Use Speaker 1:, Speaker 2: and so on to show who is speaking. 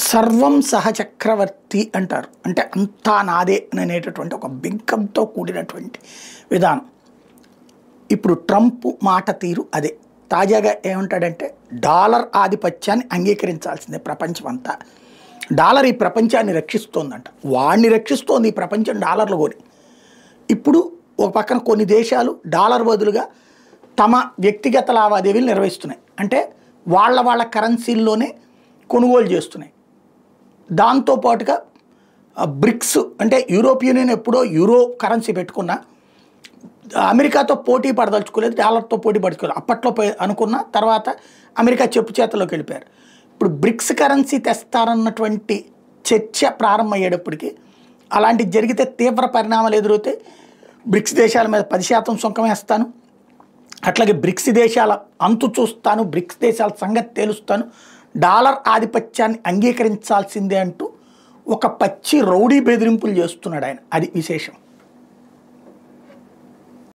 Speaker 1: సర్వం సహచక్రవర్తి అంటారు. అంటే అంతా నాదే అనేటటువంటి ఒక బింకంతో కూడినటువంటి విధానం. ఇప్పుడు ట్రంప్ మాట తీరు అదే. తాజాగా ఏమంటాడంటే డాలర్ ఆధిపత్యాన్ని అంగీకరించాల్సిందే ప్రపంచం అంతా. డాలర్ ఈ ప్రపంచాన్ని రక్షిస్తోందంట. వాడిని రక్షిస్తోంది ఈ ప్రపంచం డాలర్లు కొని. ఇప్పుడు ఒక పక్కన కొన్ని దేశాలు డాలర్ బదులుగా తమ వ్యక్తిగత లావాదేవీలు నిర్వహిస్తున్నాయి. అంటే వాళ్ళ కరెన్సీల్లోనే కొనుగోలు చేస్తున్నాయి. దాంతోపాటుగా బ్రిక్స్ అంటే యూరోపియన్ యూనియన్ ఎప్పుడో యూరో కరెన్సీ పెట్టుకున్నా అమెరికాతో పోటీ పడదలుచుకోలేదు, డాలర్తో పోటీ పడుచుకోలేదు. అప్పట్లో అనుకున్న తర్వాత అమెరికా చెప్పు చేతలోకి వెళ్ళిపోయారు. ఇప్పుడు బ్రిక్స్ కరెన్సీ తెస్తారన్నటువంటి చర్చ ప్రారంభమయ్యేటప్పటికి అలాంటిది జరిగితే తీవ్ర పరిణామాలు ఎదురవుతాయి. బ్రిక్స్ దేశాల మీద 10% సుంకం వేస్తాను, అట్లాగే బ్రిక్స్ దేశాల అంతు చూస్తాను, బ్రిక్స్ దేశాల సంగతి తేలుస్తాను, డాలర్ ఆధిపత్యాన్ని అంగీకరించాల్సిందే అంటూ ఒక పచ్చి రౌడీ బెదిరింపులు చేస్తున్నాడు ఆయన. అది విశేషం.